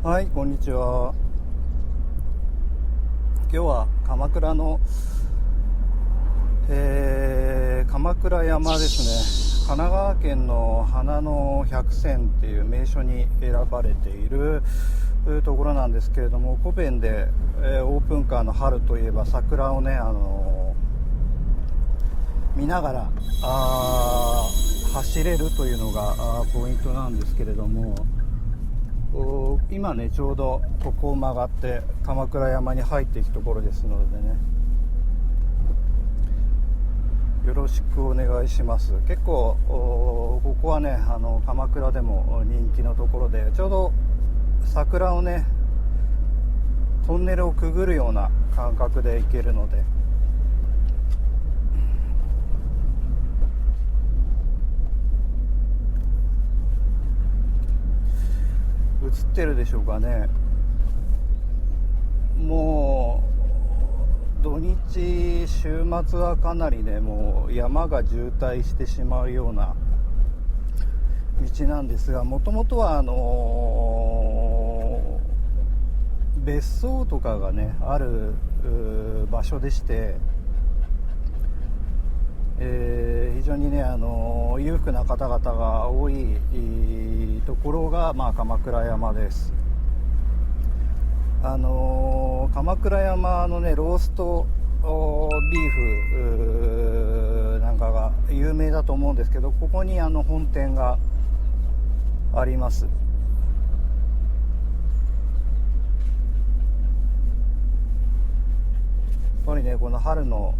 はい、こんにちは。今日は鎌倉の、鎌倉山ですね。神奈川県の花の百選っていう名所に選ばれているところなんですけれども、コペンで、オープンカーの春といえば桜をね、見ながら走れるというのがポイントなんですけれども、今ねちょうどここを曲がって鎌倉山に入っていくところですのでね、よろしくお願いします。結構ここはね鎌倉でも人気のところで、ちょうど桜をねトンネルをくぐるような感覚で行けるので、映ってるでしょうかね。もう土日週末はかなりねもう山が渋滞してしまうような道なんですが、もともとは別荘とかがねある場所でして、非常にね裕福な方々が多いところが、鎌倉山です。鎌倉山のねローストビーフなんかが有名だと思うんですけど、ここに本店があります。やっぱりねこの春の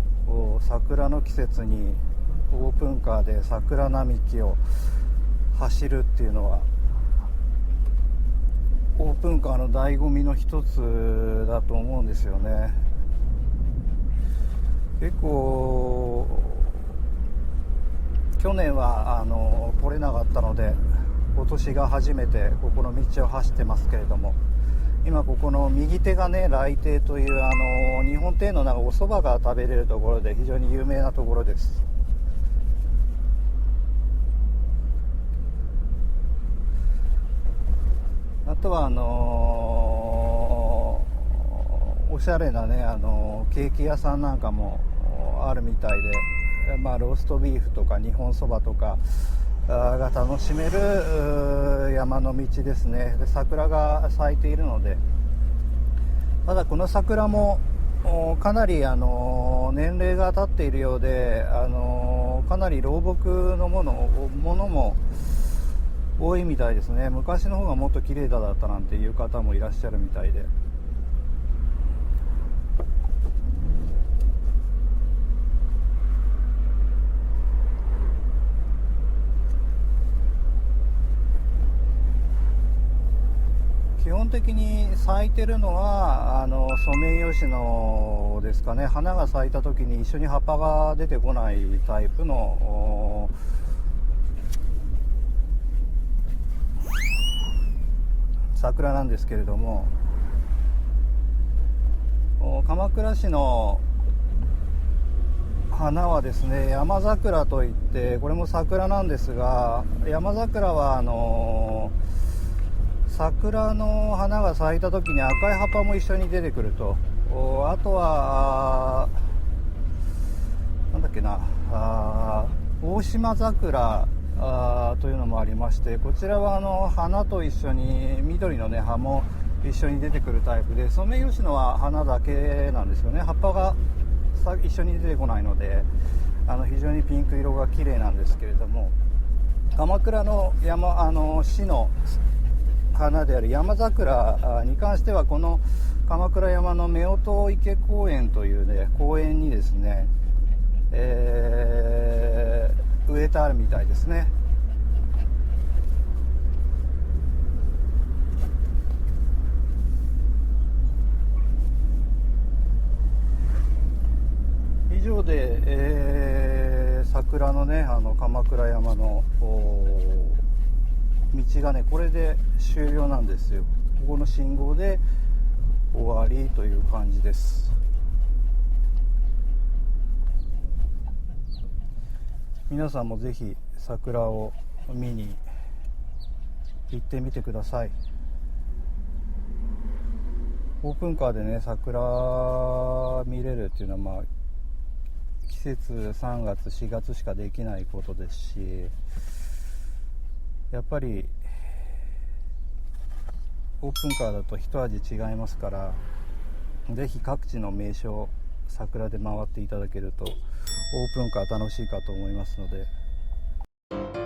桜の季節にオープンカーで桜並木を走るっていうのはオープンカーの醍醐味の一つだと思うんですよね。結構去年は来れなかったので、今年が初めてここの道を走ってますけれども、今ここの右手がね来亭という日本庭園のお蕎麦が食べれるところで非常に有名なところです。あとはおしゃれなねケーキ屋さんなんかもあるみたいで、ローストビーフとか日本そばとかが楽しめる山の道ですね。で桜が咲いているので、ただこの桜もかなり年齢が経っているようで、かなり老木のものも多いみたいですね。昔の方がもっと綺麗だったなんていう方もいらっしゃるみたいで、基本的に咲いてるのはソメイヨシノですかね。花が咲いた時に一緒に葉っぱが出てこないタイプの桜なんですけれども、鎌倉市の花はですね山桜といって、これも桜なんですが、山桜は桜の花が咲いた時に赤い葉っぱも一緒に出てくると。あとはなんだっけな、大島桜というのもありまして、こちらは花と一緒に緑のね葉も一緒に出てくるタイプで、ソメイヨシノは花だけなんですよね。葉っぱが一緒に出てこないので非常にピンク色が綺麗なんですけれども、鎌倉の市の花である山桜に関しては、この鎌倉山の夫婦池公園というね公園にですね、植えてあるみたいですね。以上で、桜のね鎌倉山の道がねこれで終了なんですよ。ここの信号で終わりという感じです。皆さんもぜひ桜を見に行ってみてください。オープンカーでね桜見れるっていうのは、まあ季節3月4月しかできないことですし、やっぱりオープンカーだと一味違いますから、ぜひ各地の名所桜で回っていただけるとオープンカー楽しいかと思いますので。